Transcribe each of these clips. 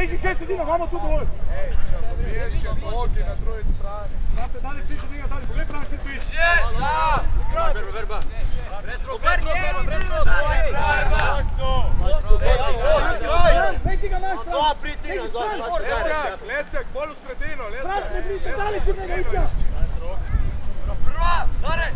ići 6 sredina, vamo tu dovolj. Riješi nogi na drugoj strani. Znate, dalje piše njega, dalje, pogledaj pravi što piše. Verba. Lesak, bol u sredinu, lesak. Pravi bliže, dalje ću njega ića. Prva, dare!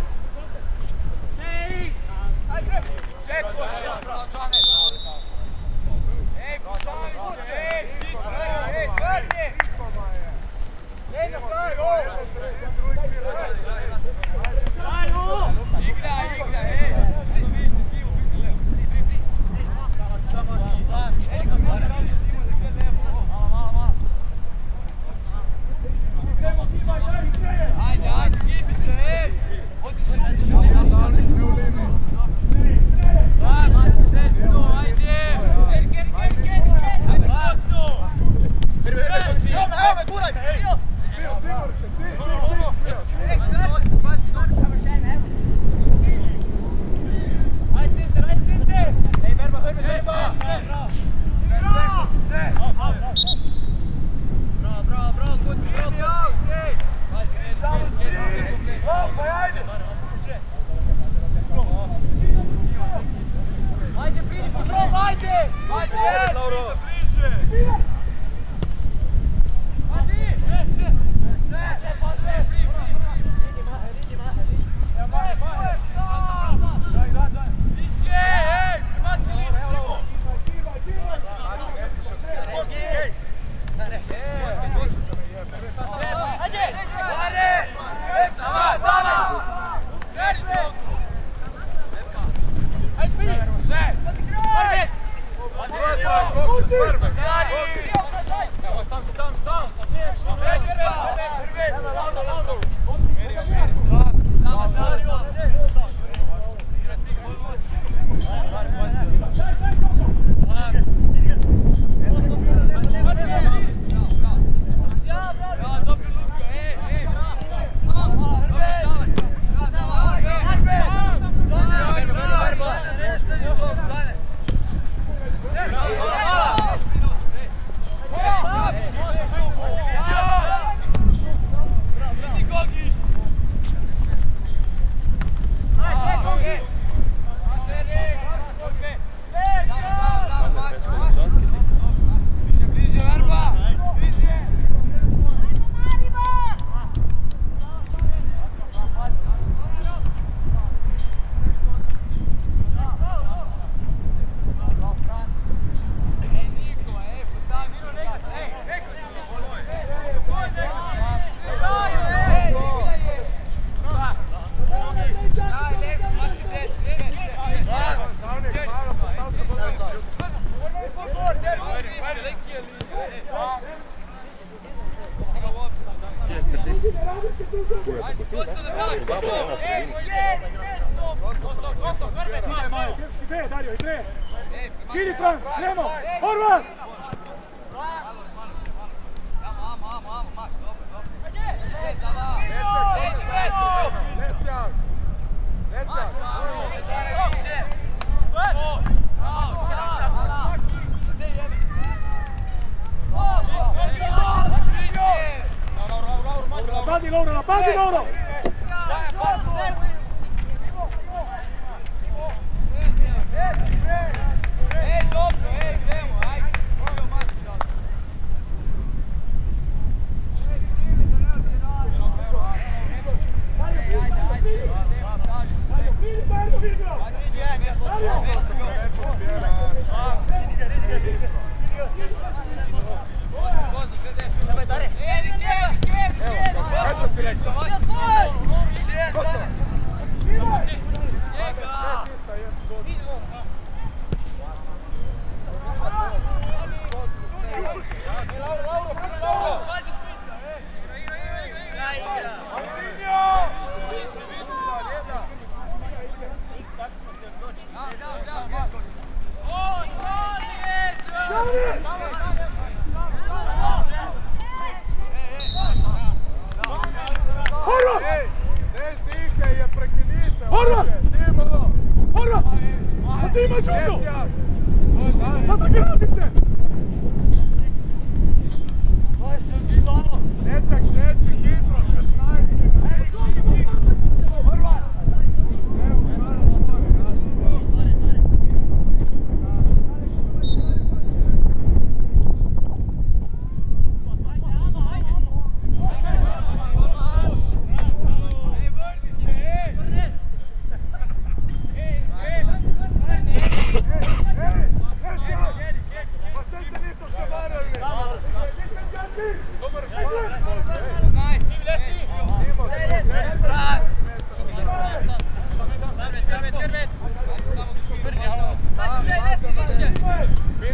Let's go!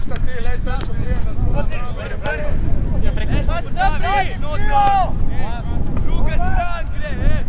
lifta ti, lej trču prije na svoj. Druga stran gre,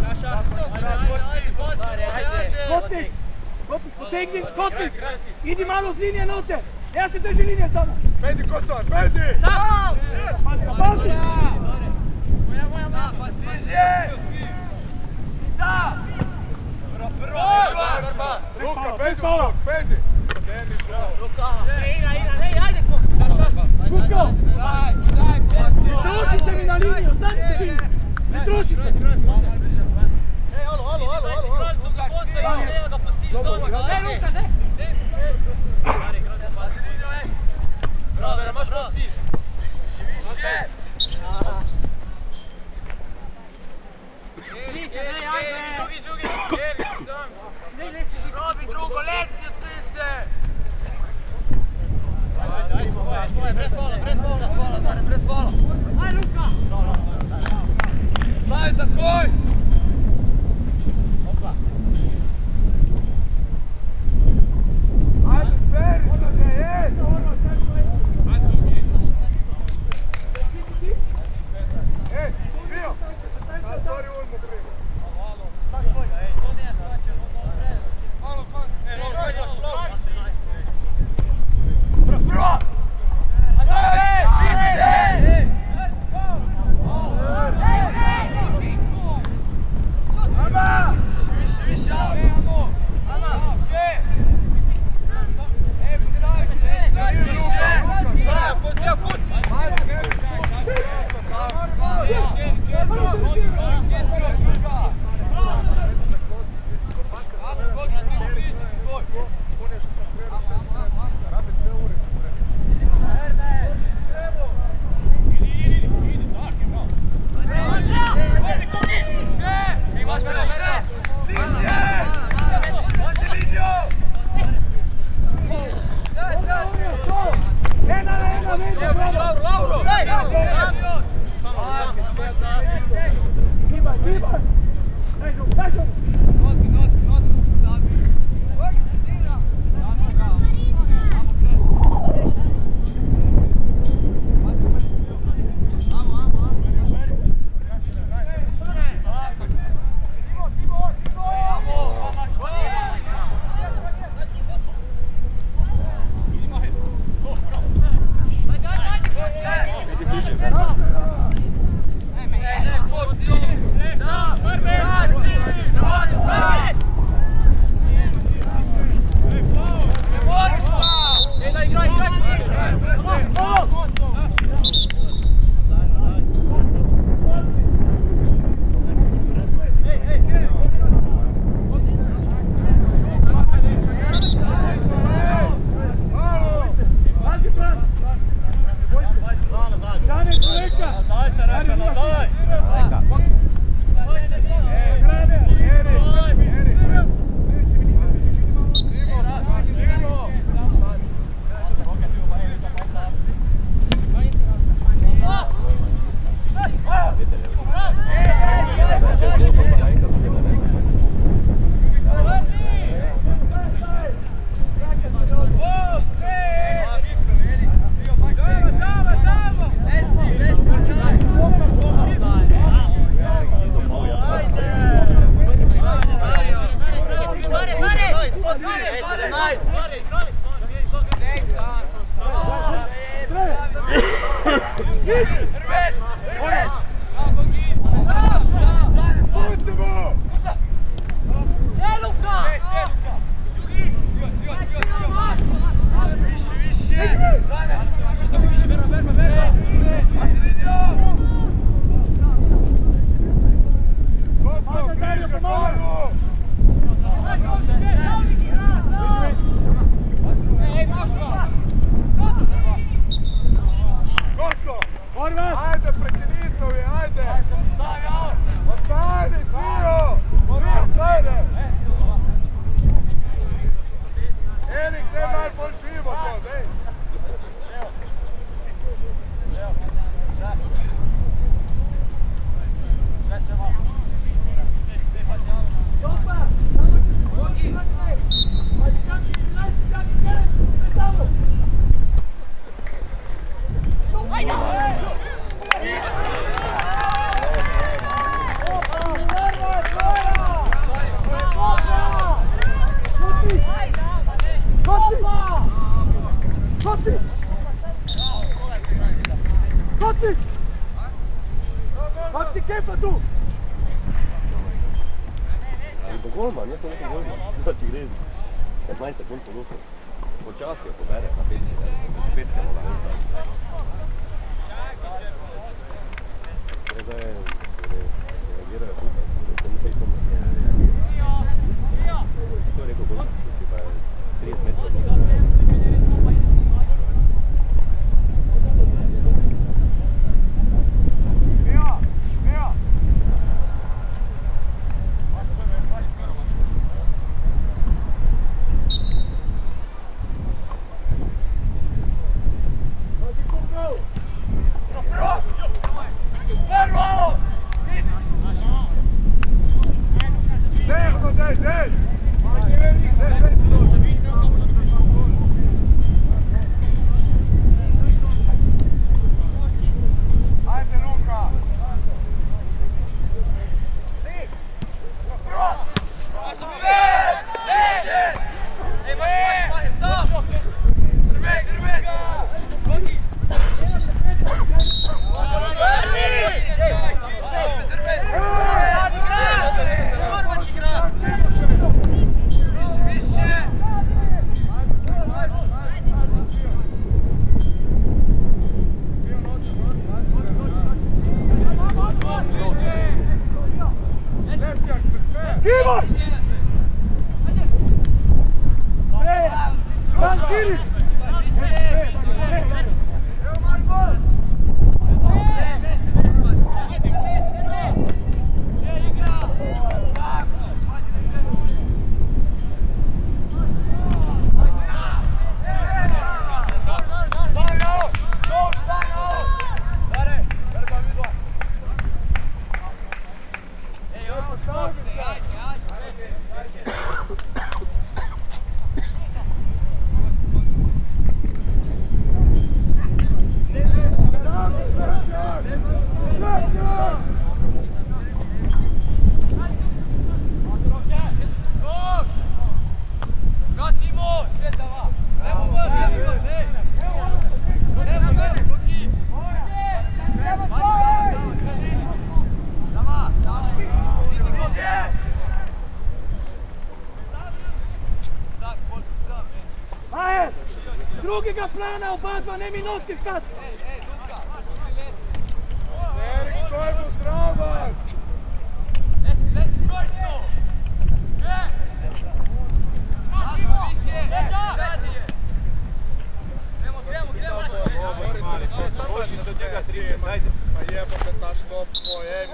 Naša Kotnik! Kotnik, potegni, Kotnik! Idi malo s linije note! Ja se drži linije samo! Pedi Kosor, pedi! Sam! Pazi, pazi! Moja, pa sviđe! Da! Luka, pedi u skok, pedi! Kuko! Ne troši se mi na liniju, ostani se vi! Ne troši se! Robi drugo, lezi, otkri se! Daj takoj! Ajde, speri se, ne je! Ej, Rio! Nastori ulmu prije. Forward! golman, ne to neko golman. Znači gre 15 sekund po luku. Počasi jo pobere na peski, spet ne vola. Zdaj reagirajo tukaj, da se nekaj tomu reagirajo. To je rekel golman, pa je 30 metrov. Drugega plana oba dva, ne minuti sad! Erik, to je mu zdravan! Pa jebote ta štop tvoj, ej,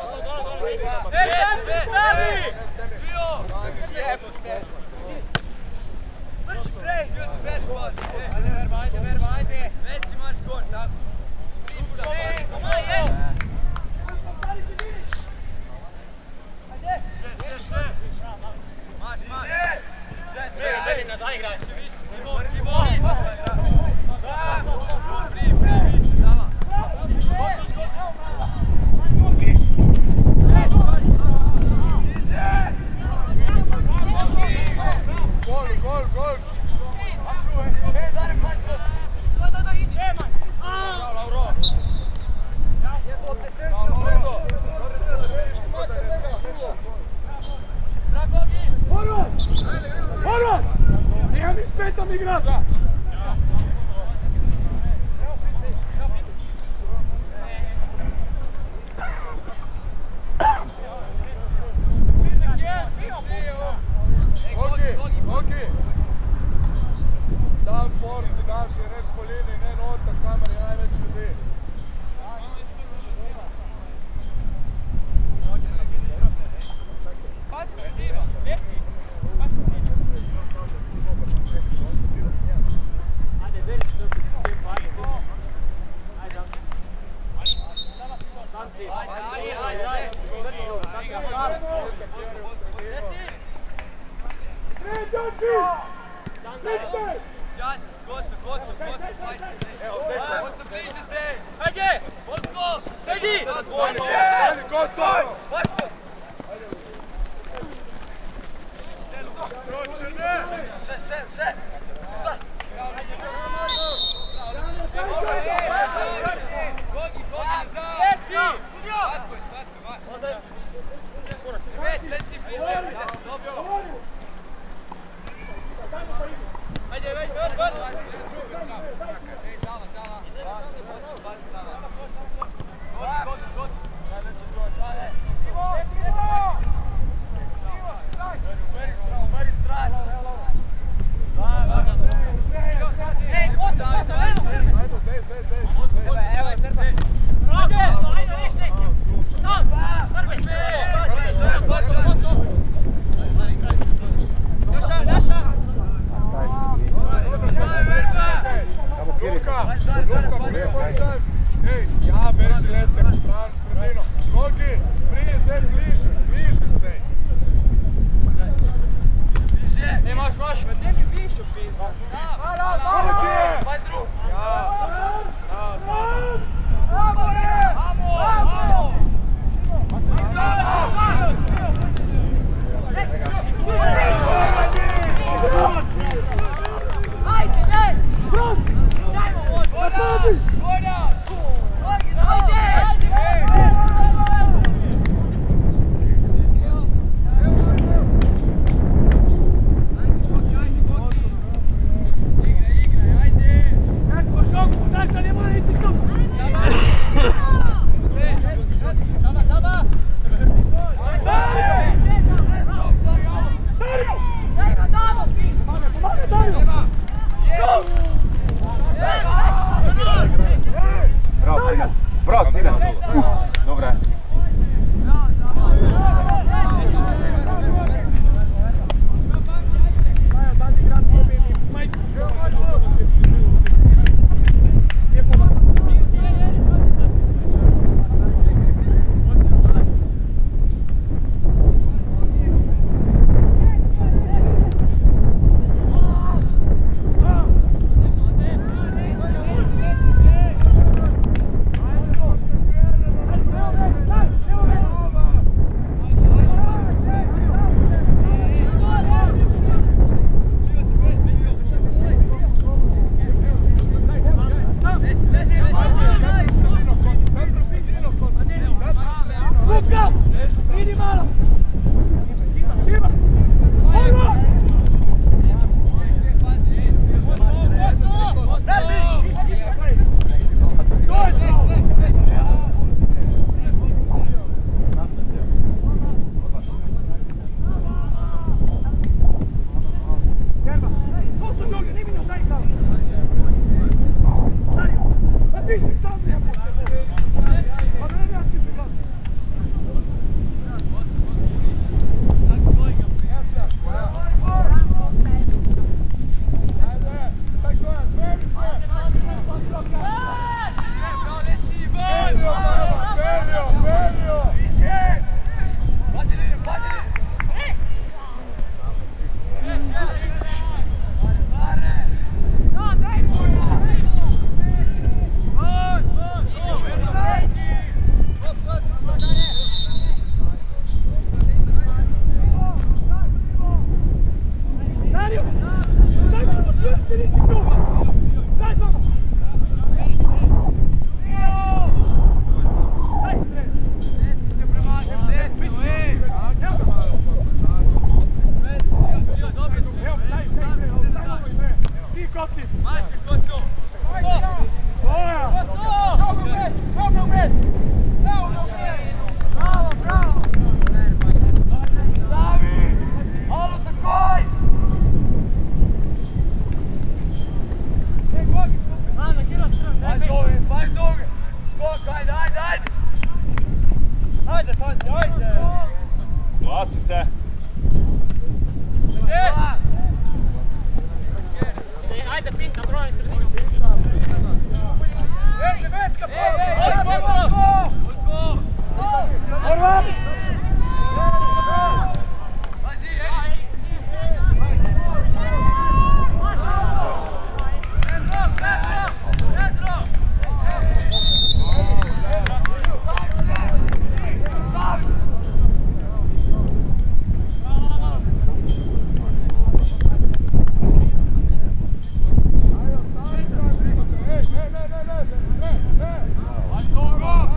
Borba!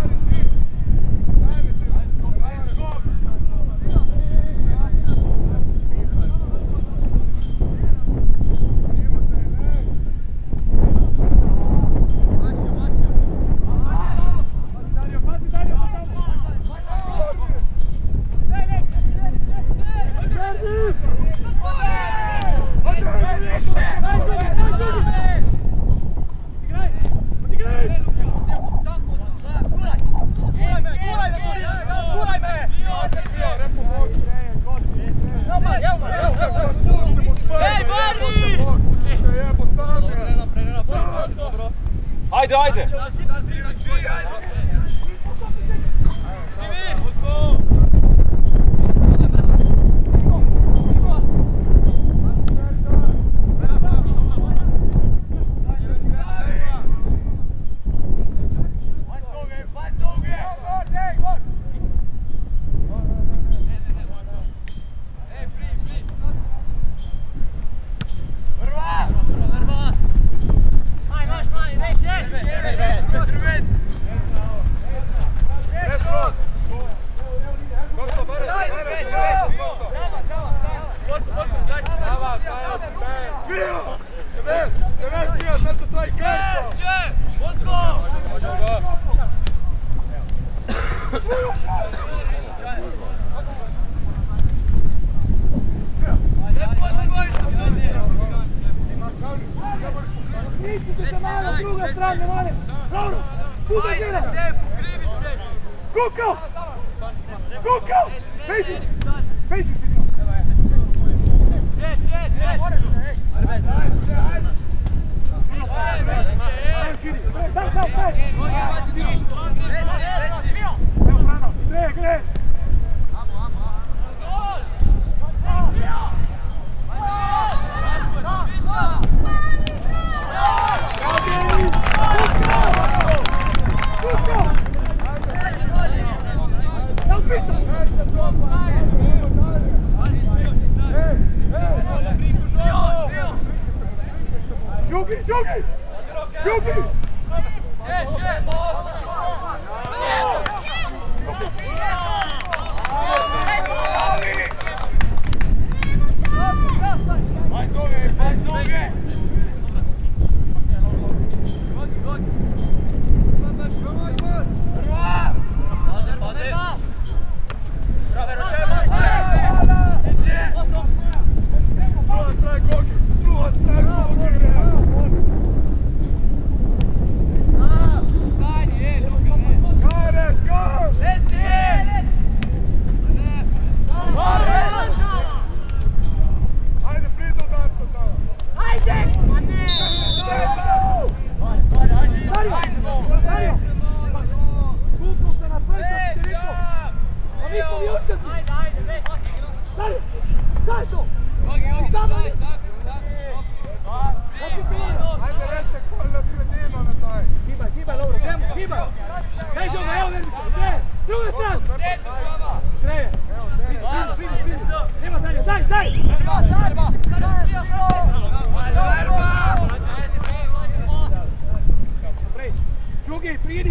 Ajde, ajde! Mislite se malo, druga strana, male! Dobro! Puta djela! Kuko! Kuko! Beži! Beži ti njom! Daj širi! Daj! Evo Frano! Gre!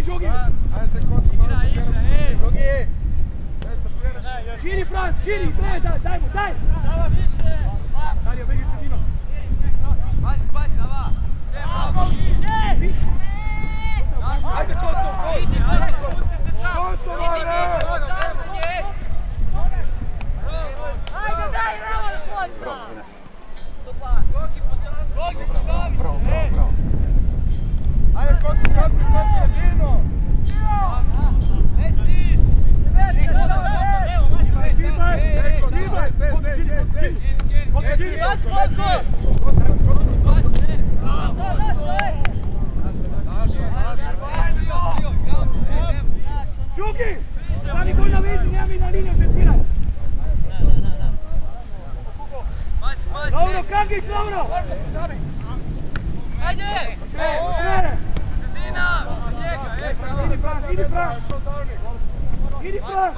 Jogi! Giri Franz, giri, daj mu, daj! Dario, beži sredino. Pazi, va! Bravo, više! Ajde Kosovo, Kosovo! Ajde, daj, bravo da pođe! Bravo. Ajde Kosovo, vrati na sredinu! Naša! Žuki! Stani bolj na vezi, nemam i na liniju šetiraj. Dobro, Kangić, dobro! Ajde! Trene! Sredina! Idi Frank, idi Frank! Idi Frank!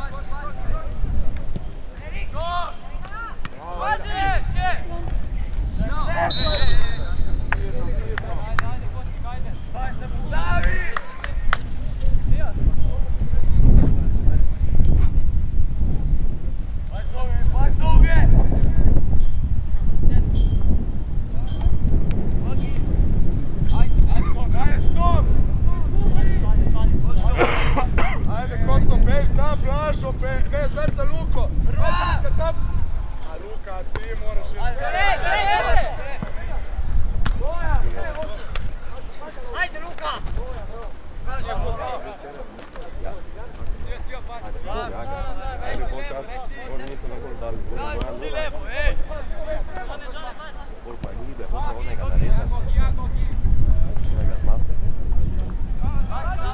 Pazi! Če! Ajde, Koso, bež sam, Blažo, ne, sad za Luko. Luka, sam. A Luka, ti moraš ići. Ajde, Luka! Ajde, počas, oni nisu na gol dali. Gol pa ide, onaj ga nareda. Onaj ga smaste. Važno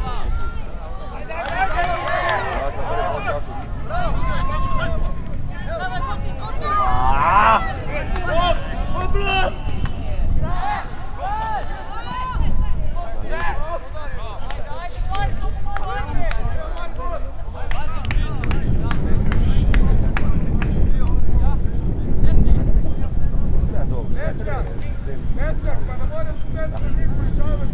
prvi počas u Nesak, pa ne moraš sve njih pušavati.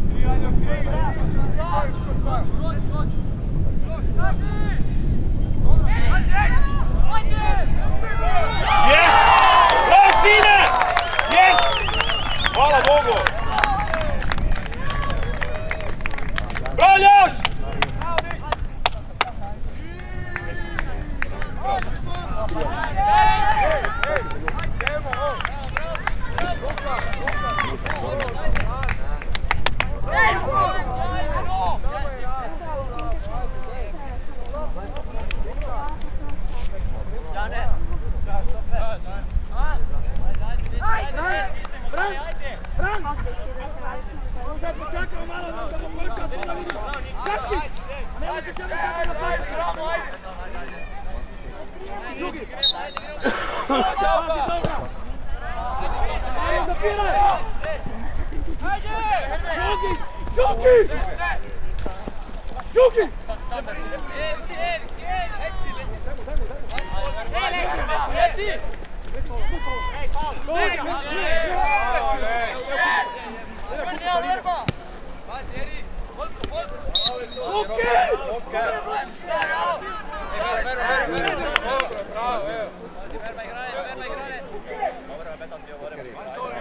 Yes! Bravo, sine! Yes! Hvala Bogu! Bravo, Ljoš!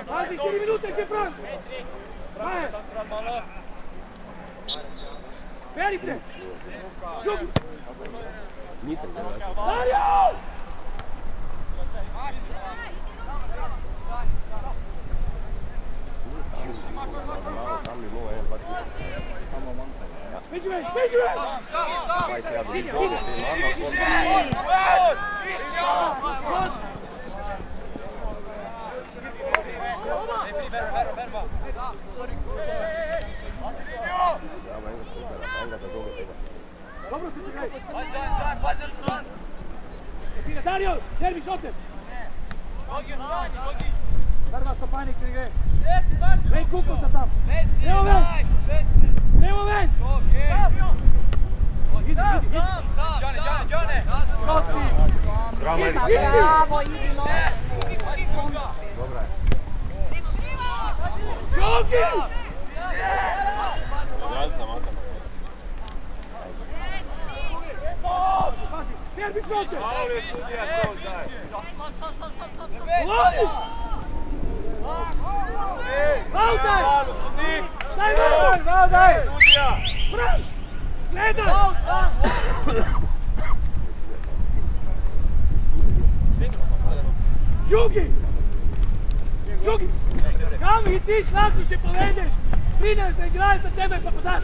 Pazi, 4 minute će Frank! Verite! Žuki! Nisam te vraćao. Dario! Tam li moja, pa ti... Među meni, među meni! Ovaj se ja bi dobro, ti mama, Dobro si ti gledaj! Dario, derbi šoter! Prva Stopanik će igre! Vej Kukosa tam! Evo ven! Evo ven! Idi! Džane! Bravo, idi no! dobra je. Žuki! Radica mata. Derbi šoter! Autaj! Daj malo! Daj! Fran! Gledaj! Žuki! Žuki! Kam i ti snaku će povedeš? Prinem se igraj za tebe pa podaš!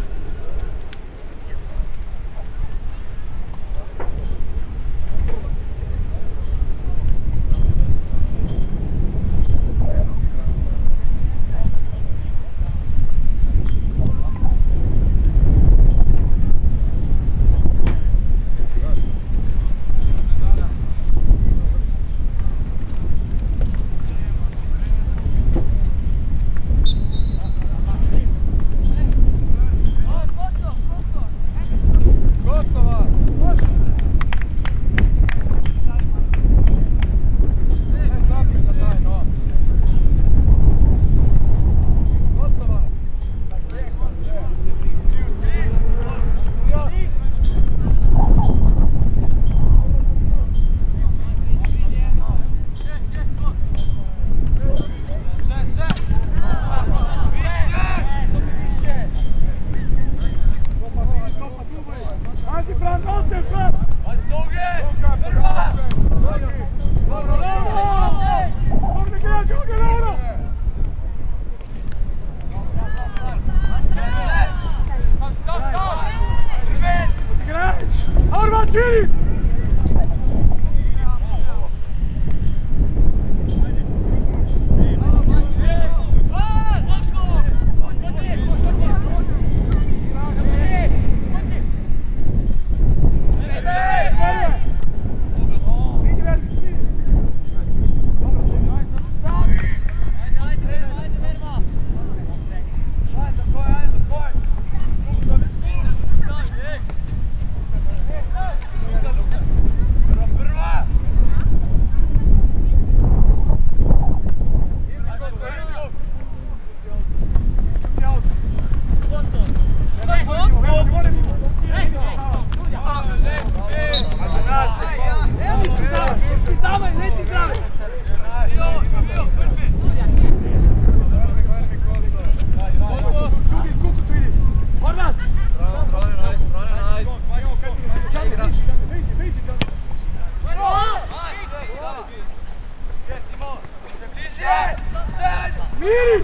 Miri!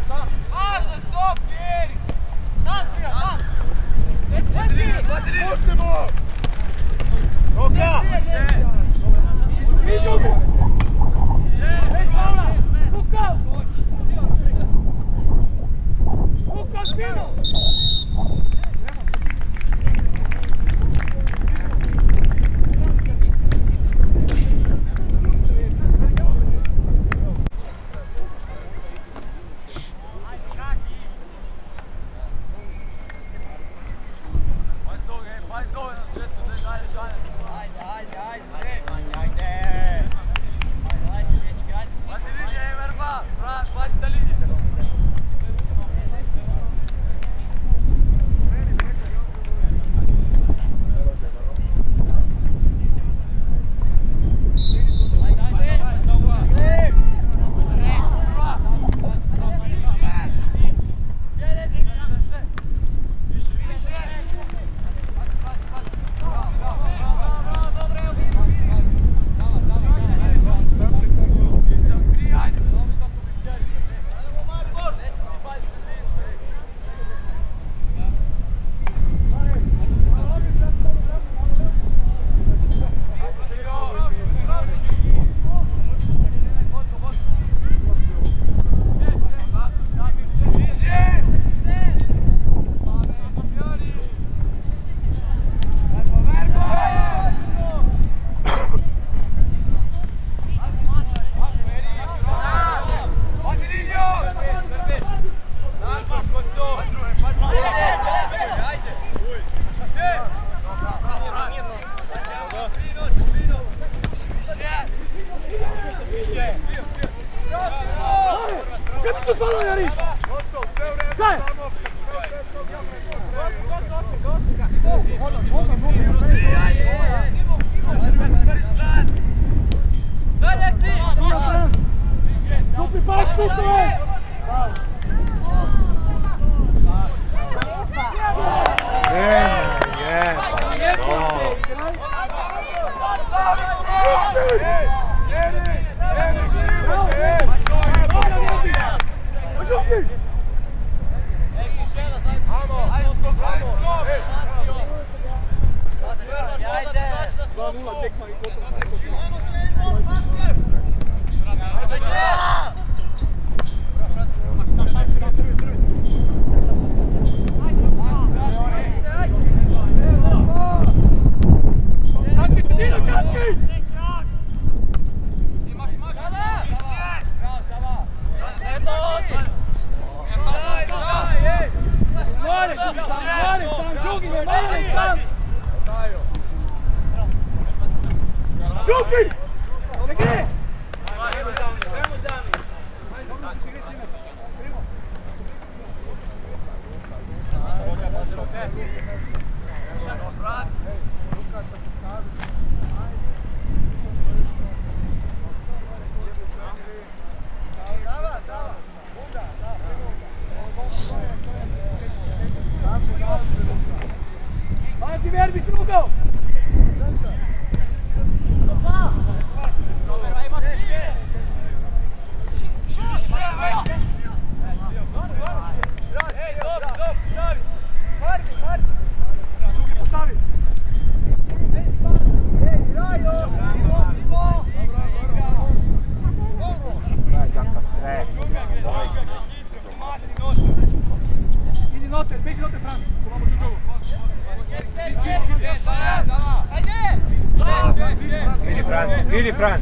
Važno, stop, Miri! Sam, Svija, sam! Reci! Pustimo! Ruka! Iđu! Ej, Paula! Luka! Luka, spinu! Vidi Fran!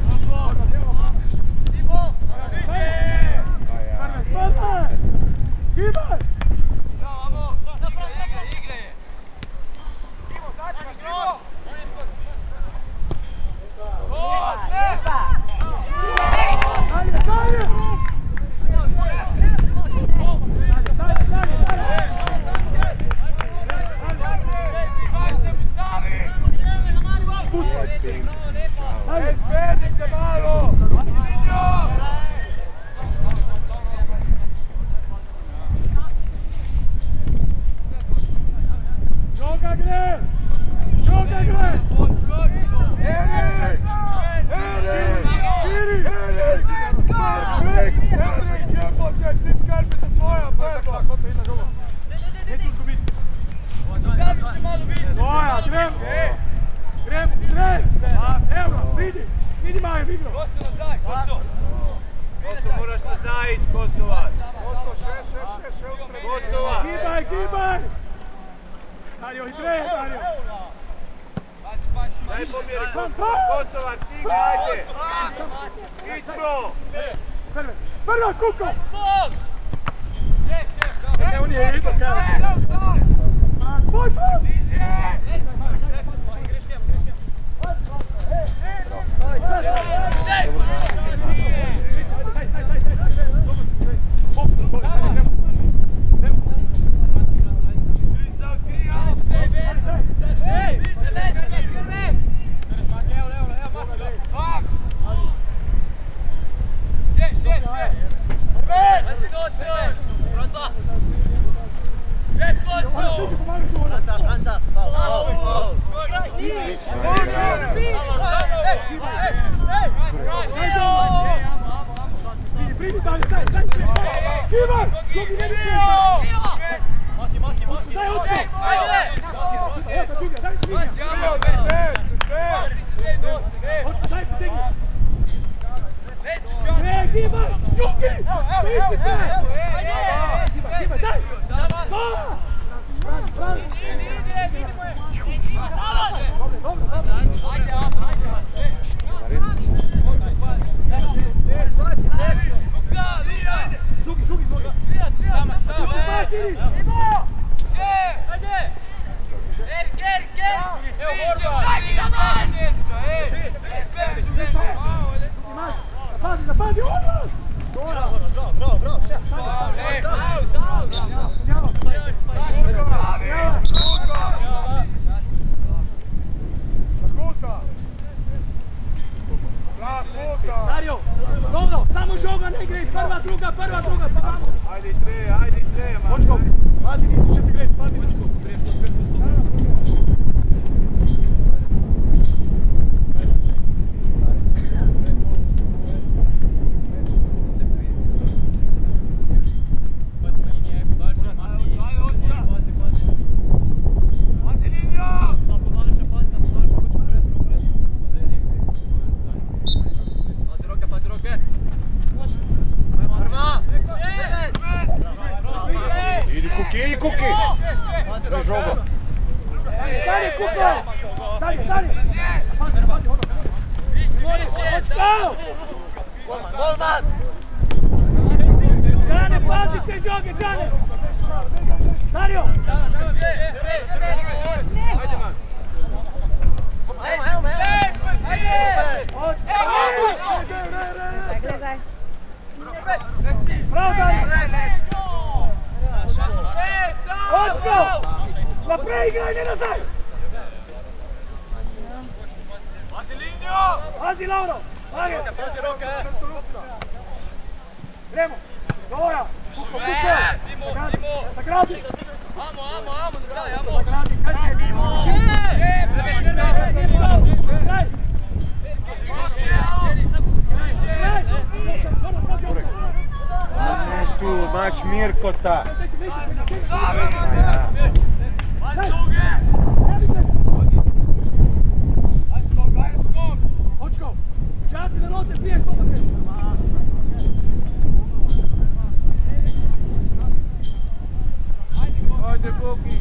Espere se dajem igro. Koso moraš nazaj ići, Kosovar. Kosovar. Gibaj! Dario, i tre, Dario. Daj pomjeri, Kosovar, stigne, ajde. Ić pro. Prva, Kuko! Ne, on je ido, kaj. Tvoj put! Dario, dobro, samo žoga ne igraj, prva, druga, pa vamo. Ajde i tre, Očko, pazi, nisi će ti gledati, pazi, Očko. Idi Kuki! Daj žogo! Dalje, Kuko! Dalje! Pazi, Očko! Golman! Džane, pazi te žoge, Džane! Dario! Ajde, man. Bravo, Dario! Očko! Naprej igraj, ne nazaj! Pazi, Lauro! Pazi ruke! Gremo! Dobra! Kuko! Sagradi! Amo, Sagradi, kaj ti je? Graj! Tu, mač Mirkota! Očko! Časti da note prije pomake! Ajde, Bogi.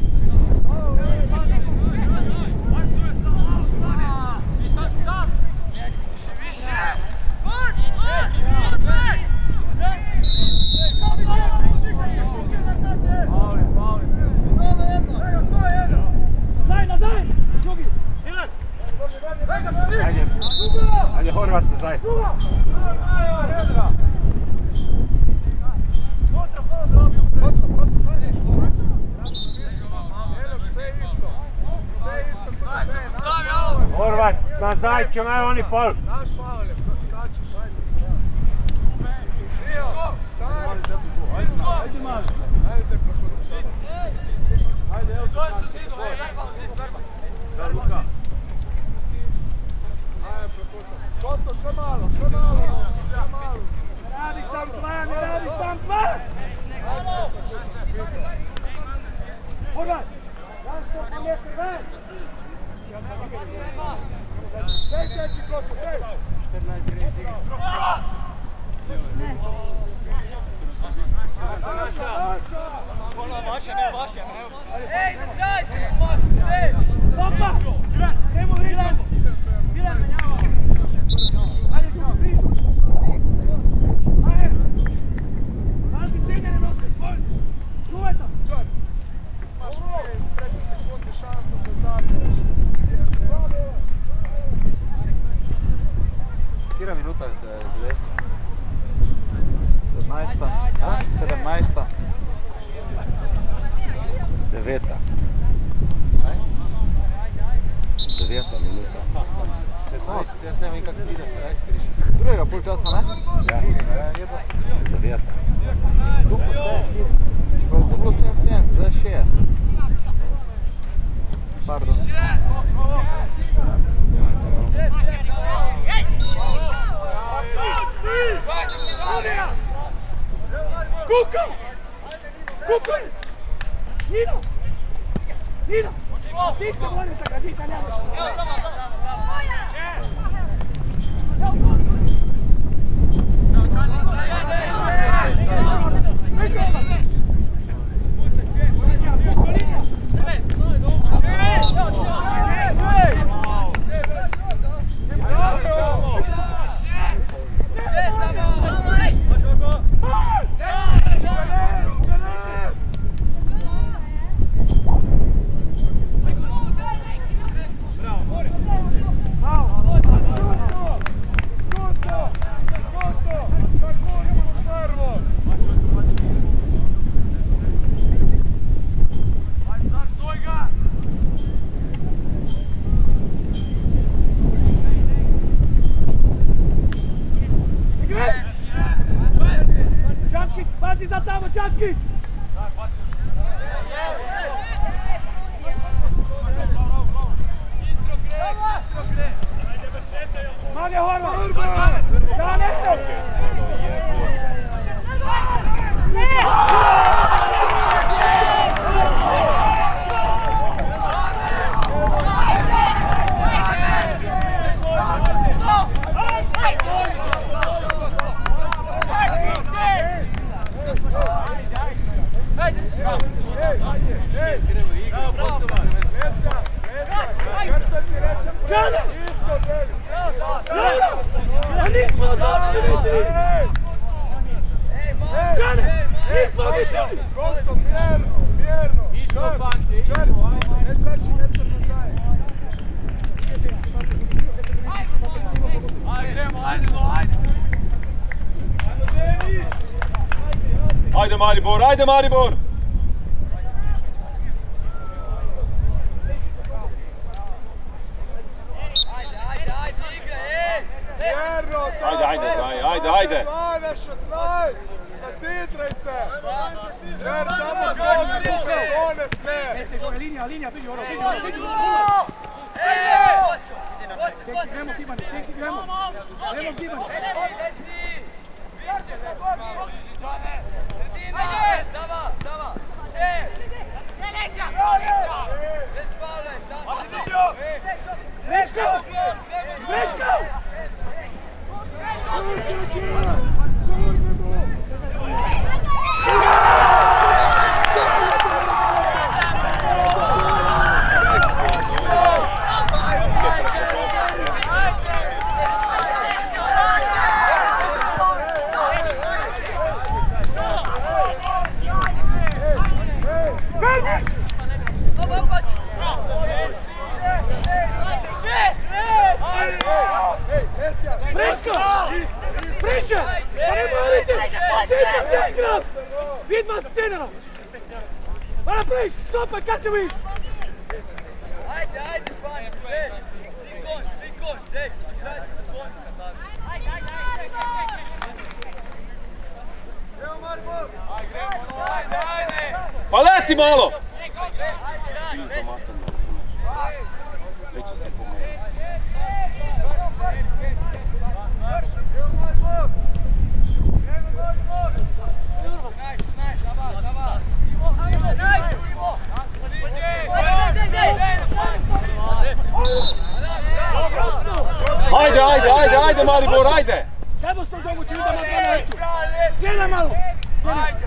Ajde Horvat nazaj! Horvat, nazaj ćemo, aj oni pol. Naš faul je, skačeš, ajde. Ajde malo. Ajde počutim šta. Ajde, evo to Da, Luka. Ajde, preputam. Kosto, še malo, še malo. Ne radiš tam dva! Horvat! Dan što pa mjesto ven! Dej teči Kosto, dej! Ej, daj se! Stopa! Nemo vidjeti! Bila menjava! Ajde, šup, bližu! Ajde! Malki ciljene noske, spoj! Čuvaj to! Imaš 3 sekunde šansu da zabiješ. Kira minuta je 17. 17. 9. 9 minuta. 17, jaz ne vem kako se ti da 17 prišel. Drugega pol časa, ne? Ja, Jedva se 9. Tu pošteješ ti. Če pa je to bilo 77, zdaj 60. Pardon. Kuka! Kuka! Nino! Nino! Stišće Bonica kad ti Italijano! Pazi za tamo, Čankić! Mage Horvat! Dane! Čane! A nismo dobili više! Čane! Nismo više! Kosto, mjerno! Čar, ne traši mjesto nazaj. Ajde Maribor, ajde Maribor! Ajde! 16! Zasitraj se! Jer samo zlosti one sve! Linija, priđi Oro, priđi Oro! Čekaj, gremo Kibane, čekaj, gremo! Gremo Kibane! Ajde! Zava! Breško! Breško! Priče! Pa ne morate! Sita se igram! Vid vas scena! Hvala prič! Stopaj, kad se vidiš? Ajde, Banja, Vikon, Zek, Pa leti malo! Već će se pomoći. Ajde Maribor, ajde! Kaj bo s tom žogu, če idemo na 12? Sjedaj malo! Ajde,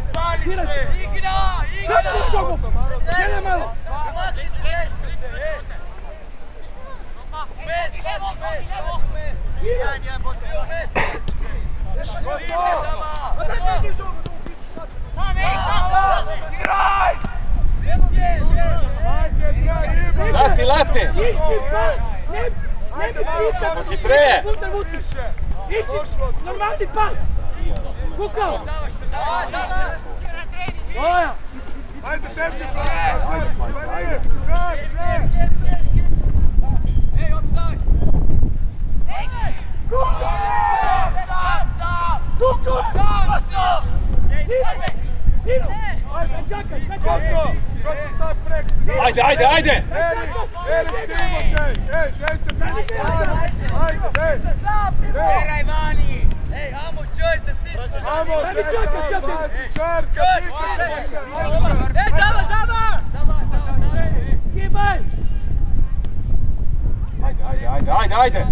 Dajte čogu! Jede malo! Lati, lati! Ići pa! Ne bi pitao! Hitreje! Ići! Normalni pas! Kukao! Oja! Ajde, teče! Kosto sad prek! Ajde, ajde, ajde! Eri, Timotej! Ej, dejte mi! Ajde, dej! Beraj vani! Ej, amo, čuj se ti! Amo, Čerka, Ej, Zaba! Kibaj! Ajde, ajde, ajde!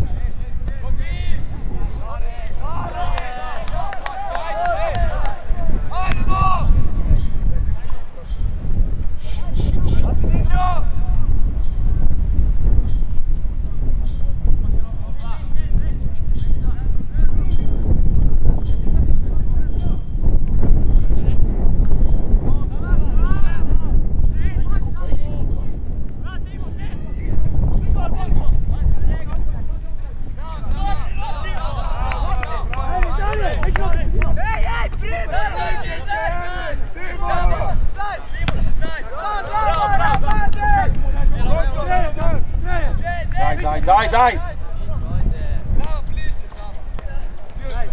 Daj, daj!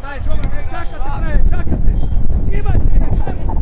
Daj, šogar, čakate, čakate! Kibaj, čakate!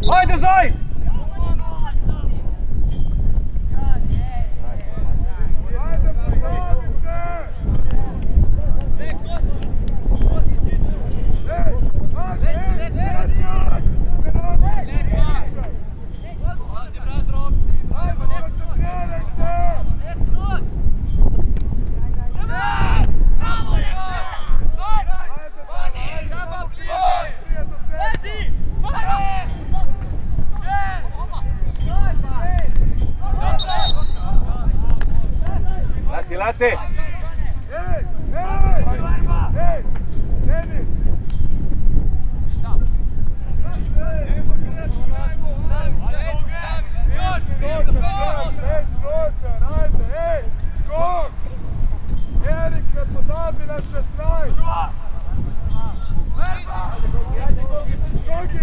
Ajde, Zaj! Lati! Erik, ne pozabi na 16! Skogi,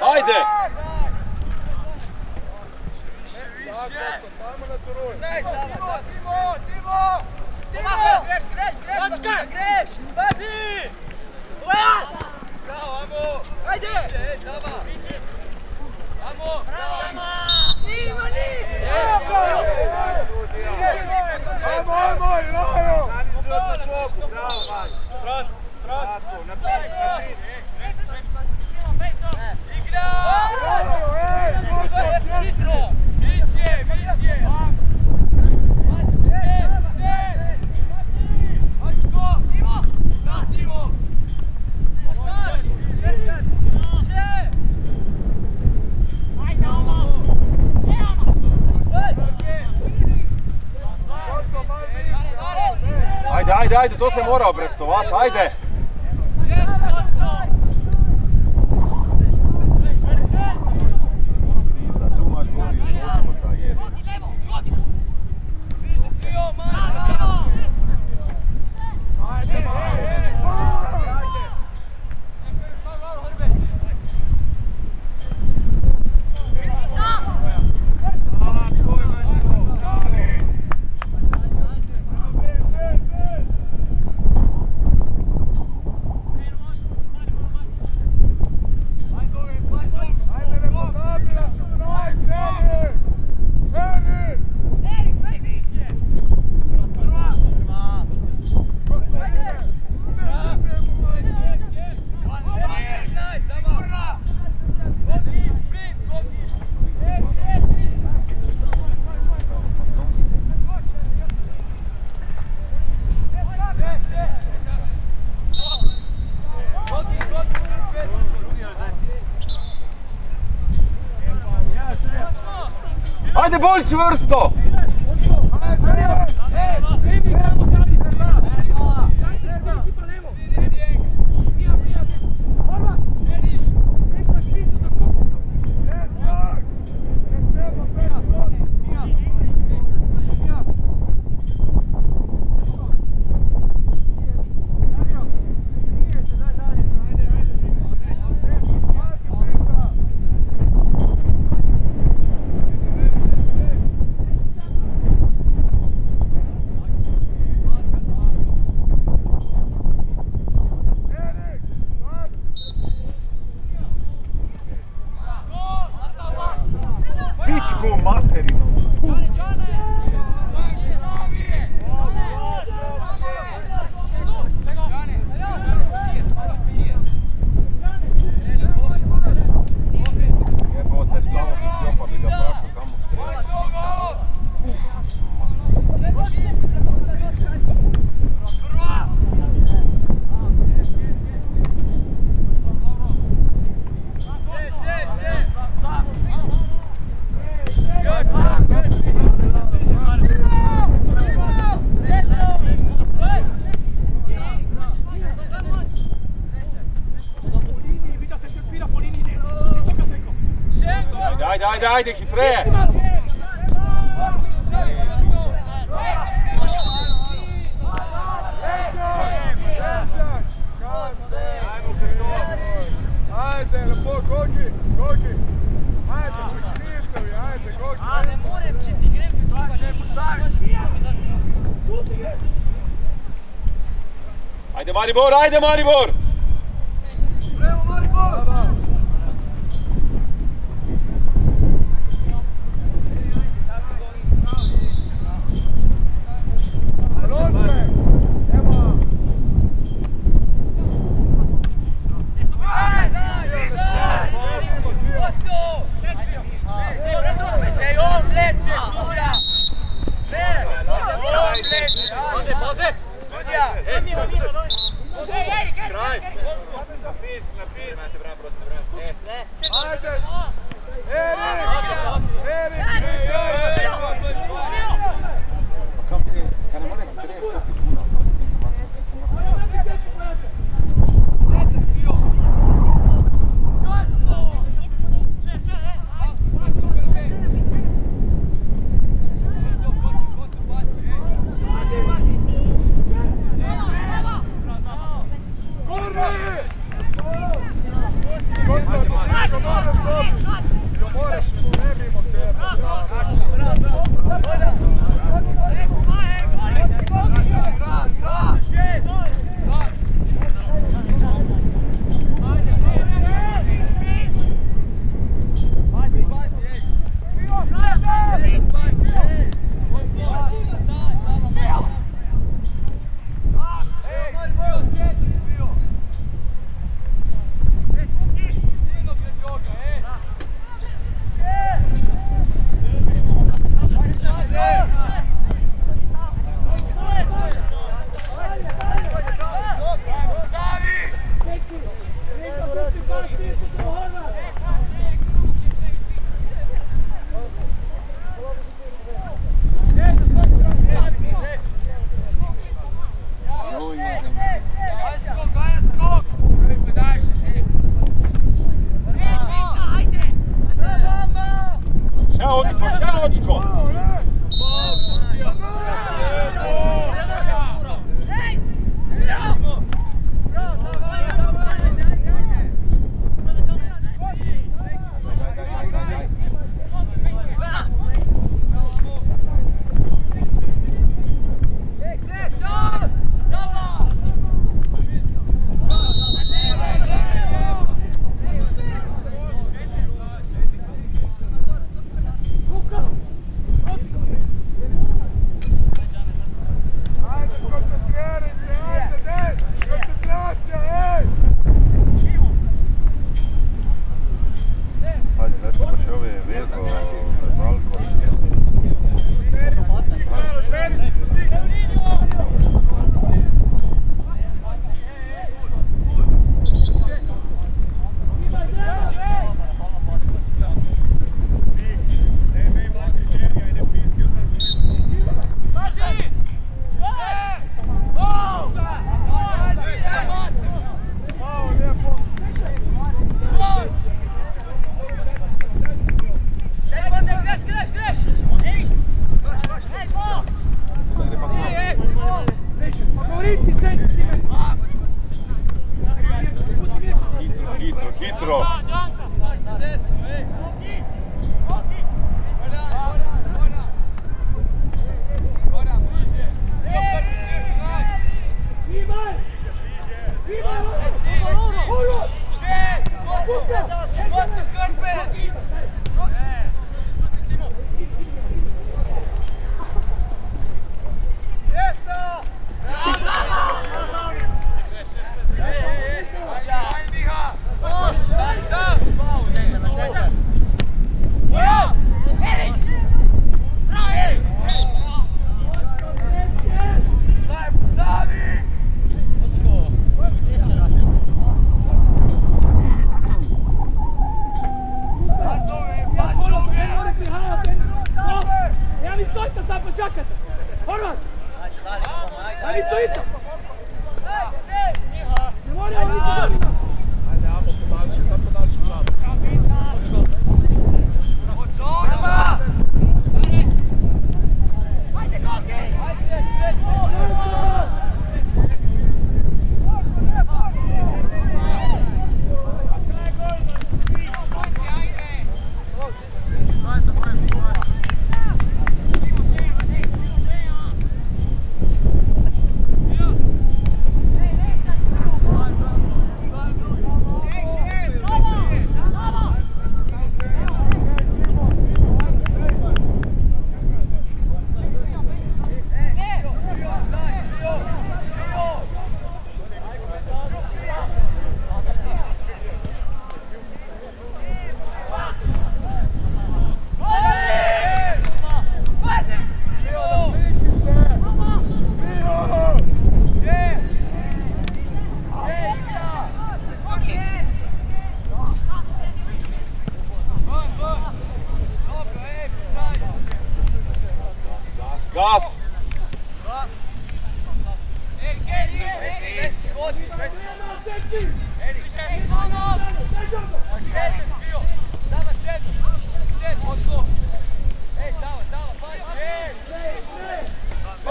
Ajde! Greš! Pazi! Bravo, amo! Ajde! Amo! Ivani! Ajmo, Ilajo! Bravo, Mali. Tako, naprijed. Igra! Ilajo, ajde, to se mora obrestovati, ajde! Tu imaš goli, očimo taj je. Ajde bolj čvrsto! Pičku materinu! Jebote, stalo bi si opa bi ga prašao kamo strela. Ajde, hitreje! Ajde, lepo, Gogi! Ajde, čekrijetuj, ajde, Gogi! A ne morem, če ti grem, ti treba še postaviš. Ajde Maribor, ajde Maribor! Premo Maribor!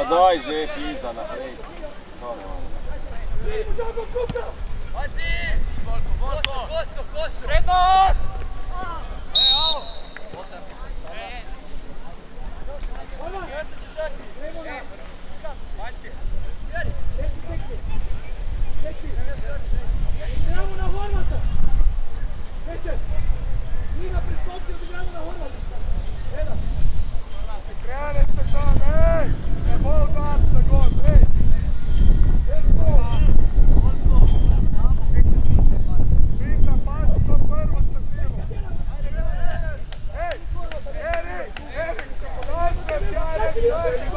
Daj že pizda naprej. Prednost! Odigramo na Horvata! Večer! Liga priskoči, odigramo na Horvata! Jedan! Krenite tam, ej! Ne bo dan za gol, ej! Pinta, pazi to prvo stativo! Ej! Erik! Erik! Dajte, Erik!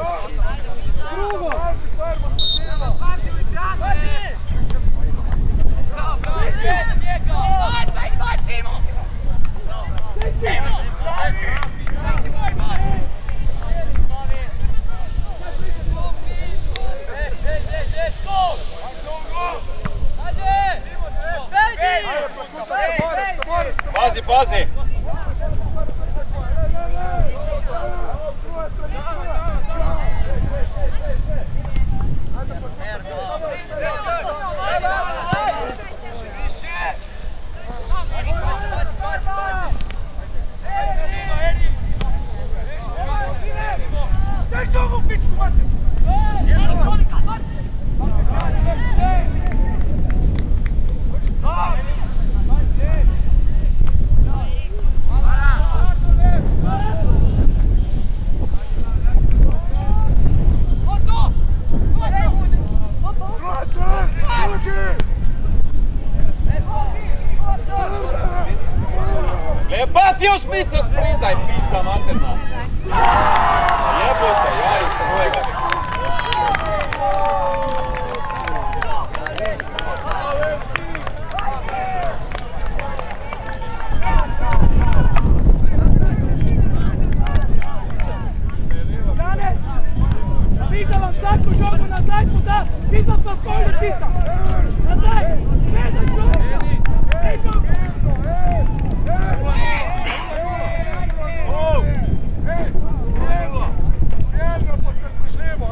Drugo! Pazi prvo stativo! Pazi, pazi! Lepa ti v špica spredaj, pizda materna! Jebote, jaj, tvojega! Pita vam svaku žogu nazaj poda, pita pa koju pita! Nazaj! Sredaj žogu! Ej žogu! Ej, pa se držimo,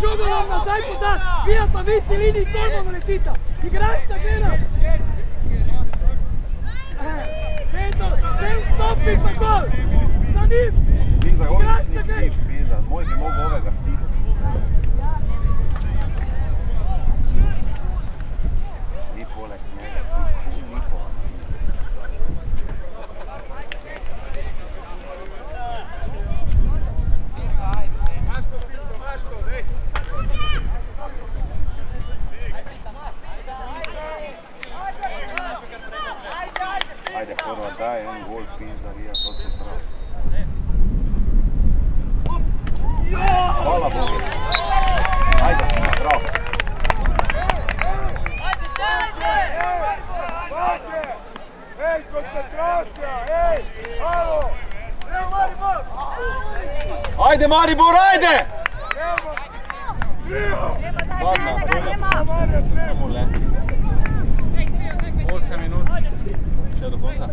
žogo vam nazaj pozad, vijat pa vi ste liniji kolmano letita. Igrajte gleda. Ben stopi pa gol. Za njim. Bizar, Igrajte odlični gleda. klip, Bizar, moj bi mogo ovega stisniti. I poleg njega, ti Nikola. Ajde, prva daj, en gol, Bizar, ja, to se pravi. Hvala Bogu. Ajde, bravo. Ej, koncentracija, ej, alo! Evo Maribor! Ajde Maribor, ajde! Zadnja, samo leti. 8 minuta. Še do konca.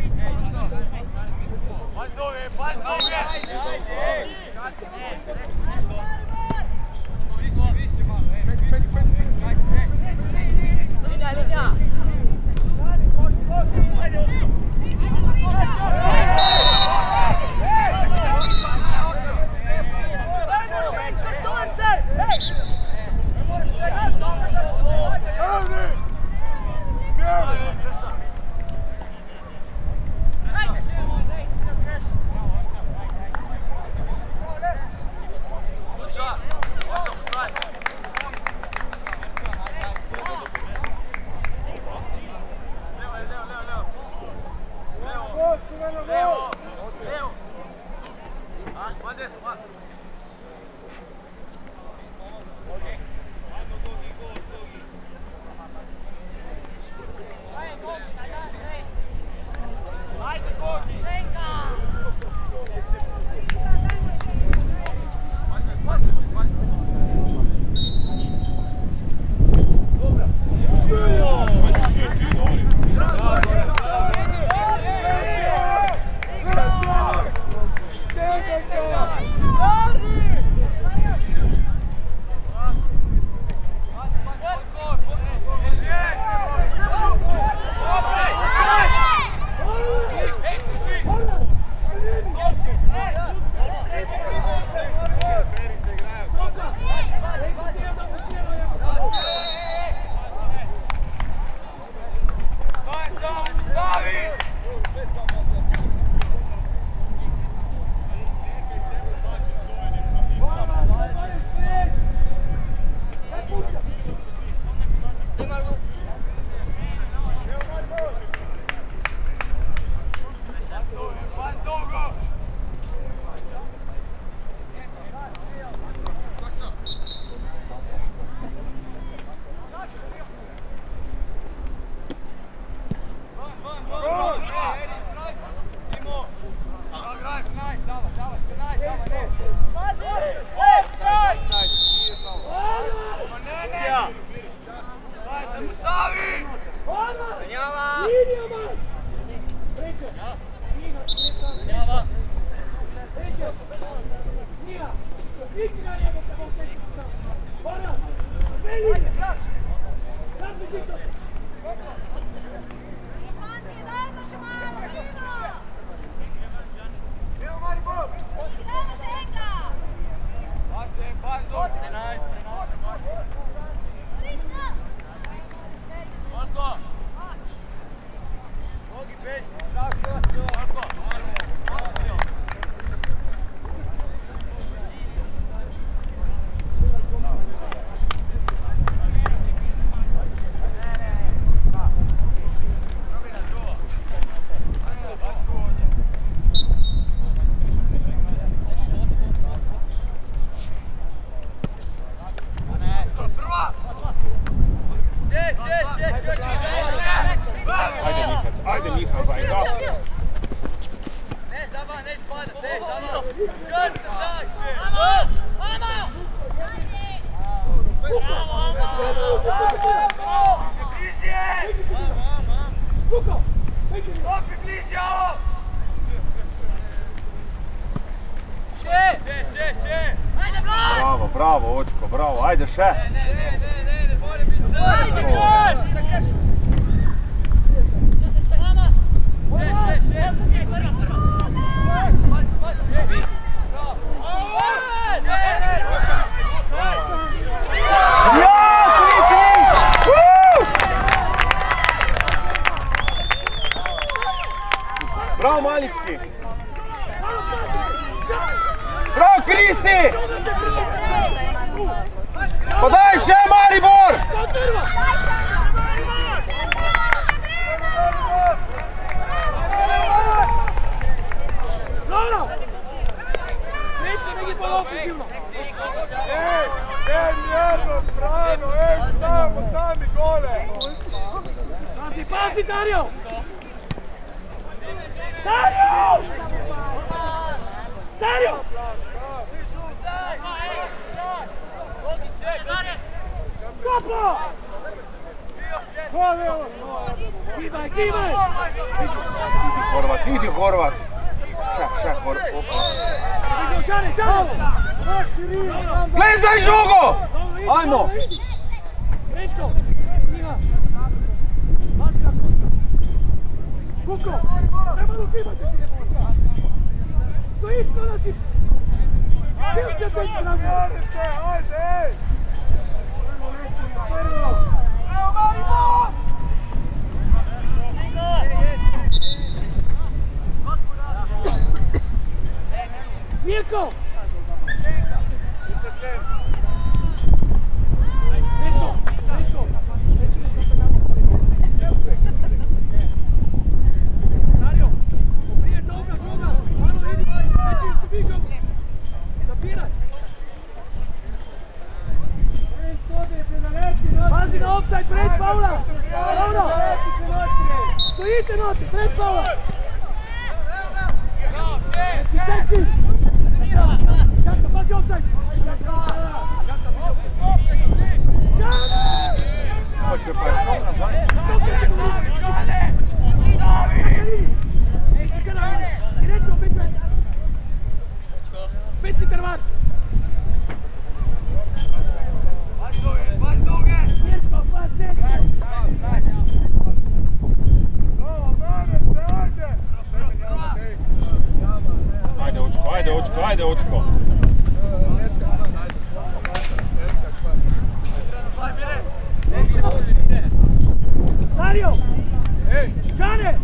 Še! Ajde Bravo, bravo, očko, bravo, ajde še! Ajde, Čan! Bravo, Malički! Bravo, Krisi! Pa daj še, Maribor! Dobro! Miško, neki smo ofenzivno! Jedno strano, sami gole! Pazi, Dario! Dario! Dario! Kopo! Givaj, givaj! Horvat, idi Horvat! Še, Horvat. Čane, čane! Gledaj za žugo! Ajmo! Miško! Giva! Pazi ga, Kuko! Nema da kibate! Stojiš konaci! Bil će te strane! Ajde! Evo Maribor! Mirko! Miško! Miško! Dario! Prije toga, žoga! Malo vidi! Neće izgubi žogu! Zapiraj! Pazi na offside, pred faula! Dobro! Stojite noti, pred faula! Čekaj! Jaka, pazi offside! Hoće pa je šao nazaj. Direktno, Peci Karvar! Mirko, pazi! Ajde, očko! Dario! Čane!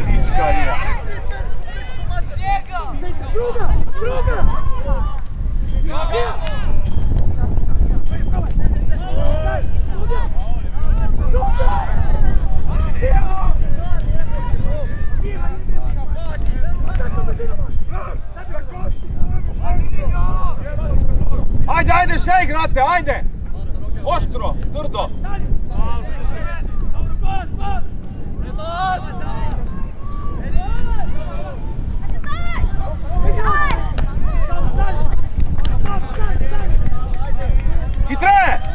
Ličkarija! Druga! Druga! Ajde, še igrate, ajde! Oštro, trdo! Hitre!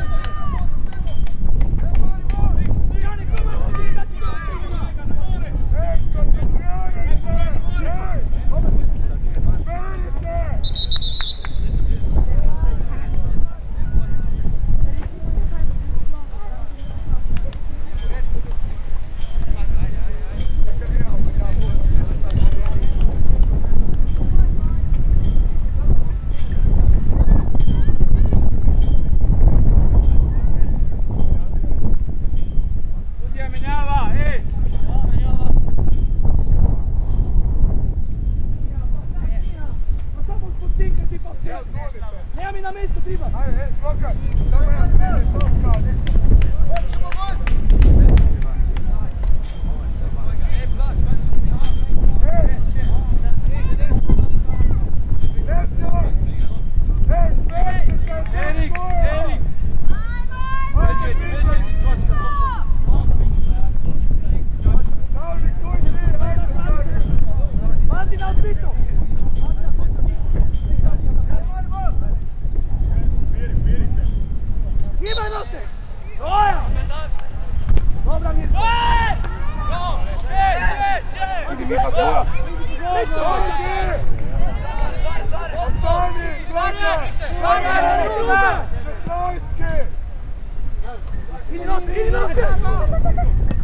Nema mi na mesto, triba! Ajde, Sloka, samo jedan prije, samo skade. Erik! Koja! Dobra Mirko! Idi Mirko, tvoja! Ostani, Zlatan! Idi noter, idi noter!